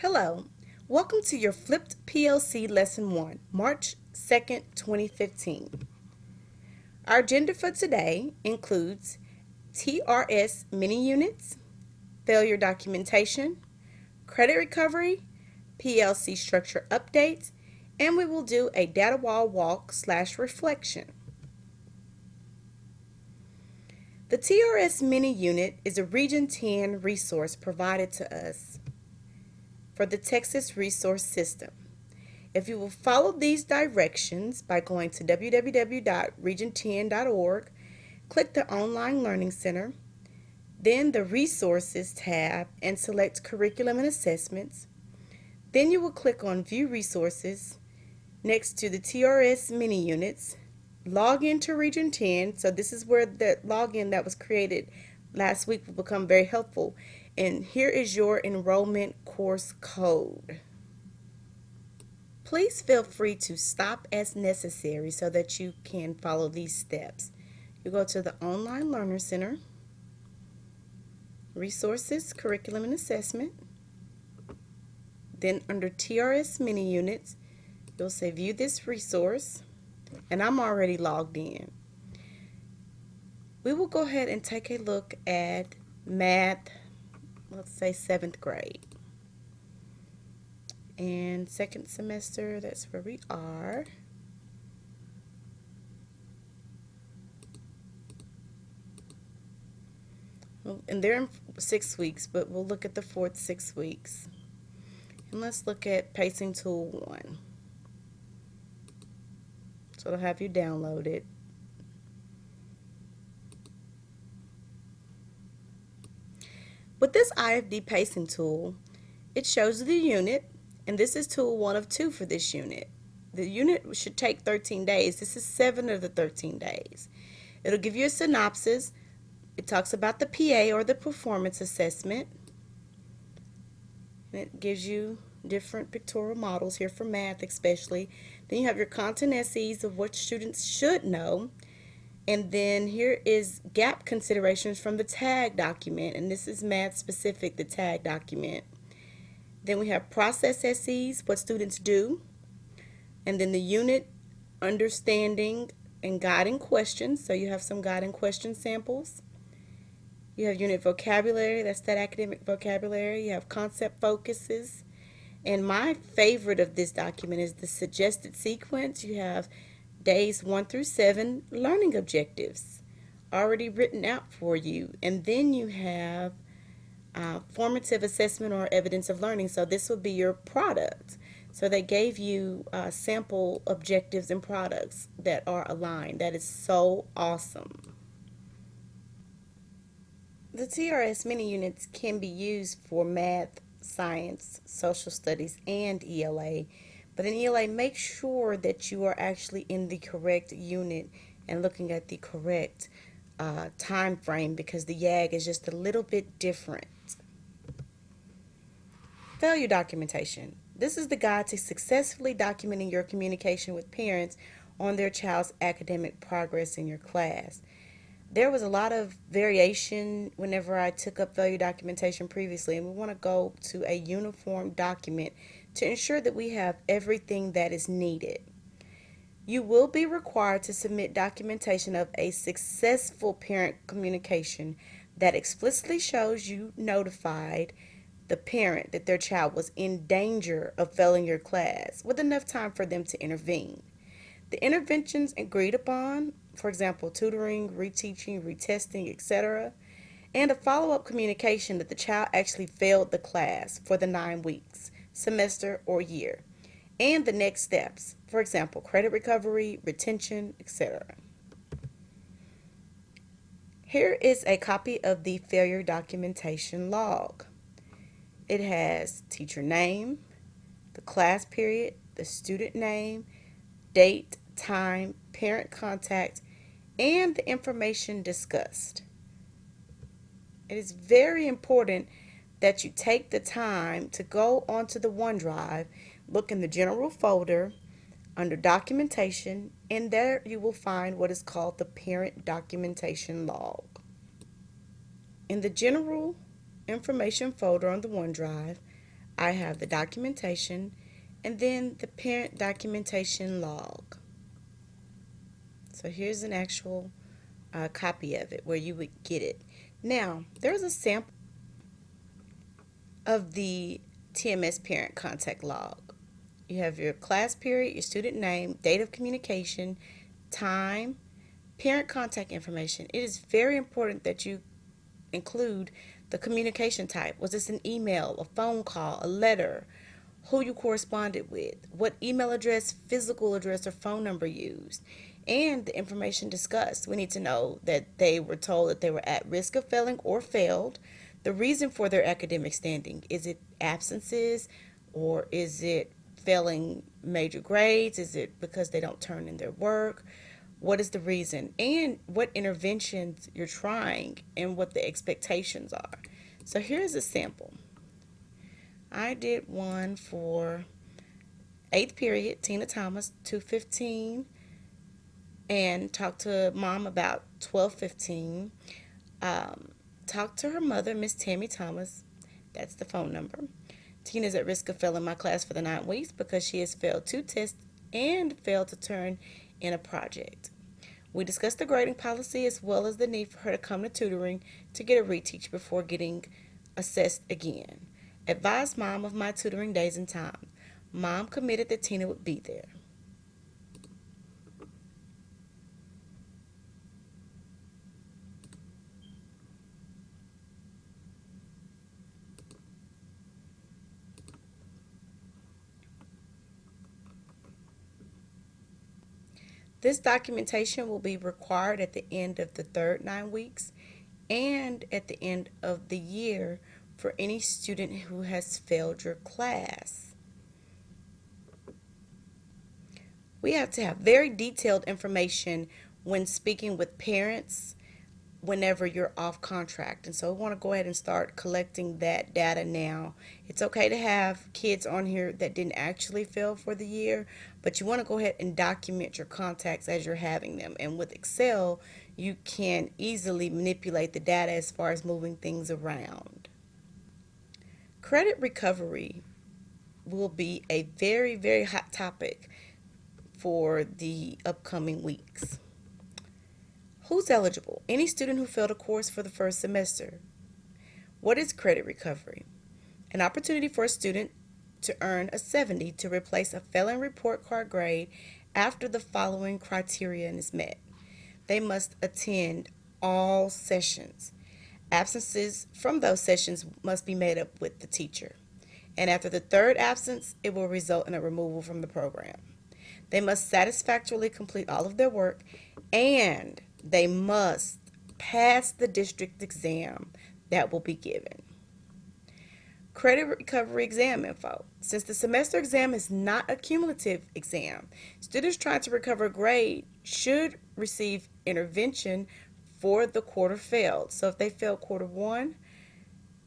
Hello, welcome to your Flipped PLC Lesson 1, March 2nd, 2015. Our agenda for today includes TRS mini units, failure documentation, credit recovery, PLC structure updates, and we will do a data wall walk/reflection. The TRS mini unit is a Region 10 resource provided to us for the Texas Resource System. If you will follow these directions by going to www.region10.org, click the Online Learning Center, then the Resources tab and select Curriculum and Assessments. Then you will click on View Resources next to the TRS mini units. Log into Region 10, so this is where the login that was created last week will become very helpful. And here is your enrollment course code. Please feel free to stop as necessary so that you can follow these steps. You go to the Online Learner Center, Resources, Curriculum and Assessment. Then under TRS Mini Units, you'll say View this resource, and I'm already logged in. We will go ahead and take a look at math, let's say 7th grade. And second semester, that's where we are. And they're in 6 weeks, but we'll look at the fourth 6 weeks. And let's look at Pacing Tool 1. So it'll have you download it. With this IFD pacing tool, it shows the unit, and this is tool 1 of 2 for this unit. The unit should take 13 days. This is 7 of the 13 days. It'll give you a synopsis. It talks about the PA or the performance assessment. And it gives you different pictorial models here for math especially. Then you have your content essays of what students should know. And then here is gap considerations from the tag document, and this is math specific, the tag document. Then we have process essays, what students do, and then the unit understanding and guiding questions, so you have some guiding question samples. You have unit vocabulary, that's that academic vocabulary. You have concept focuses, and my favorite of this document is the suggested sequence. You have days 1 through 7 learning objectives already written out for you, and then you have formative assessment or evidence of learning. So this would be your product. So they gave you sample objectives and products that are aligned. That is so awesome. The TRS mini units can be used for math, science, social studies, and ELA. But in ELA, make sure that you are actually in the correct unit and looking at the correct time frame, because the YAG is just a little bit different. Failure documentation. This is the guide to successfully documenting your communication with parents on their child's academic progress in your class. There was a lot of variation whenever I took up failure documentation previously, and we want to go to a uniform document to ensure that we have everything that is needed. You will be required to submit documentation of a successful parent communication that explicitly shows you notified the parent that their child was in danger of failing your class with enough time for them to intervene. The interventions agreed upon, for example, tutoring, reteaching, retesting, etc., and a follow-up communication that the child actually failed the class for the 9 weeks, semester, or year, and the next steps, for example, credit recovery, retention, etc. Here is a copy of the failure documentation log. It has teacher name, the class period, the student name, date, time, parent contact, and the information discussed. It is very important that you take the time to go onto the OneDrive, look in the general folder under documentation, and there you will find what is called the parent documentation log. In the general information folder on the OneDrive, I have the documentation, and then the parent documentation log. So here's an actual copy of it where you would get it. Now, there's a sample of the TMS parent contact log. You have your class period, your student name, date of communication, time, parent contact information. It is very important that you include the communication type. Was this an email, a phone call, a letter? Who you corresponded with? What email address, physical address, or phone number used? And the information discussed. We need to know that they were told that they were at risk of failing or failed. The reason for their academic standing. Is it absences, or is it failing major grades? Is it because they don't turn in their work? What is the reason? And what interventions you're trying and what the expectations are. So here's a sample. I did one for 8th period, Tina Thomas, 2:15, and talked to mom about 12:15. Talked to her mother, Miss Tammy Thomas. That's the phone number. Tina's at risk of failing my class for the 9 weeks because she has failed 2 tests and failed to turn in a project. We discussed the grading policy as well as the need for her to come to tutoring to get a reteach before getting assessed again. Advised mom of my tutoring days and time. Mom committed that Tina would be there. This documentation will be required at the end of the third 9 weeks and at the end of the year for any student who has failed your class. We have to have very detailed information when speaking with parents whenever you're off contract. And so we want to go ahead and start collecting that data now. It's okay to have kids on here that didn't actually fail for the year, but you want to go ahead and document your contacts as you're having them. And with Excel, you can easily manipulate the data as far as moving things around. Credit recovery will be a very, very hot topic for the upcoming weeks. Who's eligible? Any student who failed a course for the first semester. What is credit recovery? An opportunity for a student to earn a 70 to replace a failing report card grade after the following criterion is met. They must attend all sessions. Absences from those sessions must be made up with the teacher. And after the third absence, it will result in a removal from the program. They must satisfactorily complete all of their work, and they must pass the district exam that will be given. Credit recovery exam info. Since the semester exam is not a cumulative exam, students trying to recover a grade should receive intervention for the quarter failed. So if they failed quarter 1,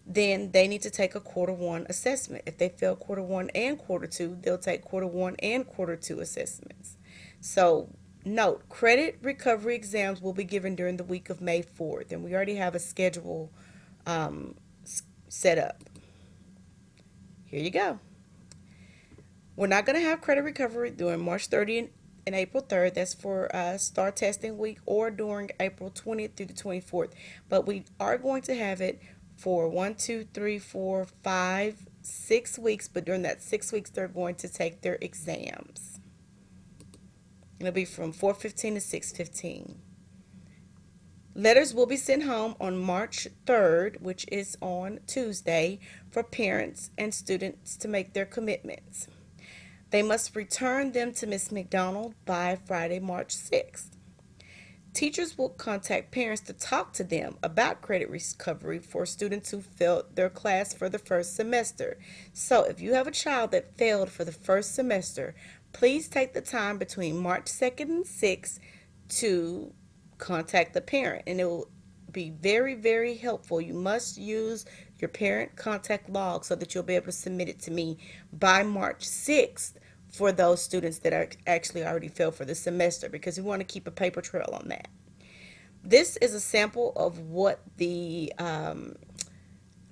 then they need to take a quarter 1 assessment. If they fail quarter 1 and quarter 2, they'll take quarter 1 and quarter 2 assessments. So note, credit recovery exams will be given during the week of May 4th, and we already have a schedule set up. Here you go. We're not going to have credit recovery during March 30th and April 3rd. That's for STAR testing week, or during April 20th through the 24th. But we are going to have it for 1, 2, 3, 4, 5, 6 weeks. But during that 6 weeks, they're going to take their exams. It'll be from 4:15 to 6:15. Letters will be sent home on March 3rd, which is on Tuesday, for parents and students to make their commitments. They must return them to Ms. McDonald by Friday, March 6th. Teachers will contact parents to talk to them about credit recovery for students who failed their class for the first semester. So if you have a child that failed for the first semester, please take the time between March 2nd and 6th to contact the parent, and it will be very, very helpful. You must use your parent contact log so that you'll be able to submit it to me by March 6th for those students that are actually already failed for the semester, because we want to keep a paper trail on that. This is a sample of what the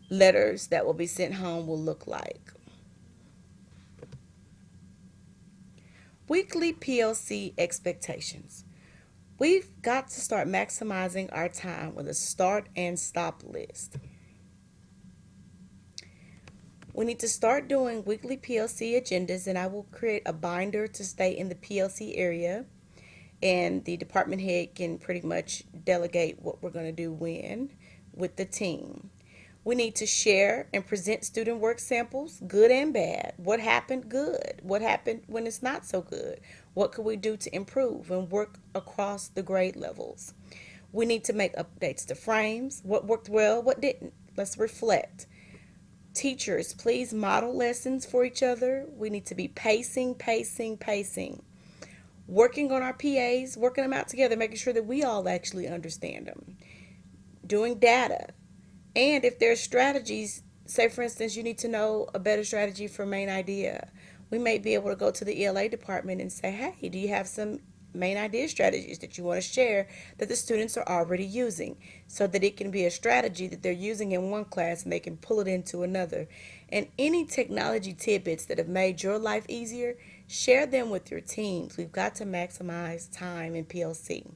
letters that will be sent home will look like. Weekly PLC expectations. We've got to start maximizing our time with a start and stop list. We need to start doing weekly PLC agendas, and I will create a binder to stay in the PLC area, and the department head can pretty much delegate what we're going to do when with the team. We need to share and present student work samples, good and bad. What happened good? What happened when it's not so good? What could we do to improve and work across the grade levels? We need to make updates to frames. What worked well, what didn't? Let's reflect. Teachers, please model lessons for each other. We need to be pacing, pacing, pacing. Working on our PAs, working them out together, making sure that we all actually understand them. Doing data. And if there's strategies, say for instance, you need to know a better strategy for main idea. We may be able to go to the ELA department and say, hey, do you have some main idea strategies that you want to share that the students are already using, so that it can be a strategy that they're using in one class and they can pull it into another. And any technology tidbits that have made your life easier, share them with your teams. We've got to maximize time in PLC.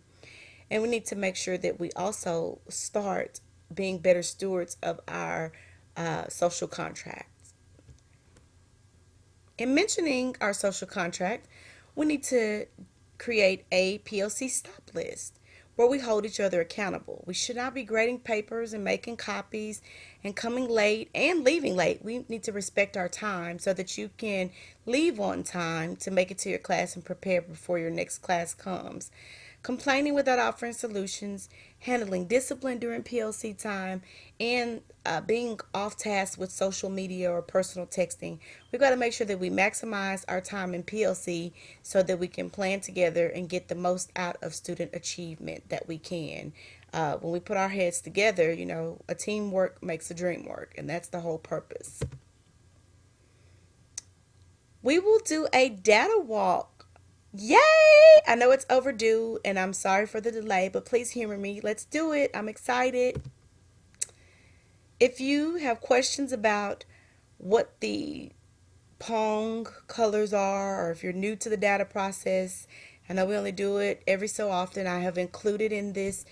And we need to make sure that we also start being better stewards of our social contracts. In mentioning our social contract, we need to create a PLC stop list where we hold each other accountable. We should not be grading papers and making copies and coming late and leaving late. We need to respect our time so that you can leave on time to make it to your class and prepare before your next class comes. Complaining without offering solutions, handling discipline during PLC time, and being off task with social media or personal texting. We've got to make sure that we maximize our time in PLC so that we can plan together and get the most out of student achievement that we can. When we put our heads together, a teamwork makes a dream work, and that's the whole purpose. We will do a data walk. Yay! I know it's overdue and I'm sorry for the delay, but please humor me. Let's do it. I'm excited. If you have questions about what the Pong colors are, or if you're new to the data process, I know we only do it every so often. I have included in this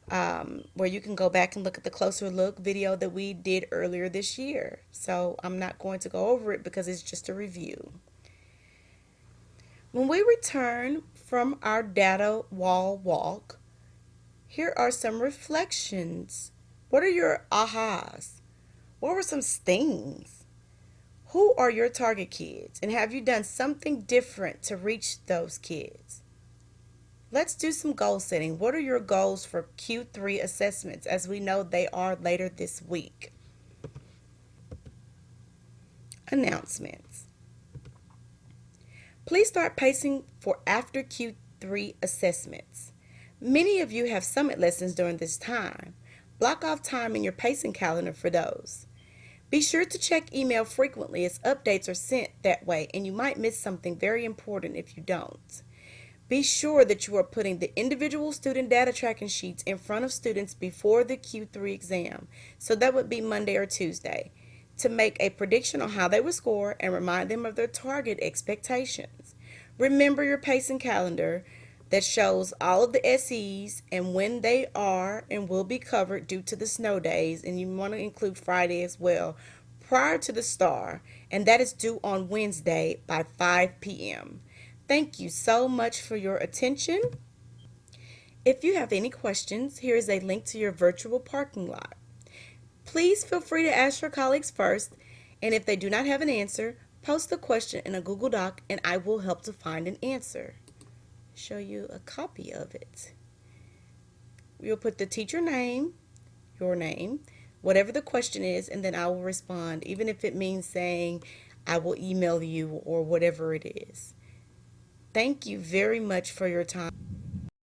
where you can go back and look at the closer look video that we did earlier this year. So I'm not going to go over it because it's just a review. When we return from our data wall walk, here are some reflections. What are your ahas? What were some stings? Who are your target kids? And have you done something different to reach those kids? Let's do some goal setting. What are your goals for Q3 assessments, as we know they are later this week? Announcements. Please start pacing for after Q3 assessments. Many of you have summit lessons during this time. Block off time in your pacing calendar for those. Be sure to check email frequently, as updates are sent that way, and you might miss something very important if you don't. Be sure that you are putting the individual student data tracking sheets in front of students before the Q3 exam, so that would be Monday or Tuesday, to make a prediction on how they would score and remind them of their target expectations. Remember your pacing calendar that shows all of the SEs and when they are and will be covered due to the snow days, and you want to include Friday as well, prior to the STAR, and that is due on Wednesday by 5 p.m. Thank you so much for your attention. If you have any questions, here is a link to your virtual parking lot. Please feel free to ask your colleagues first, and if they do not have an answer, post the question in a Google Doc and I will help to find an answer. Show you a copy of it. You'll put the teacher name, your name, whatever the question is, and then I will respond, even if it means saying I will email you or whatever it is. Thank you very much for your time.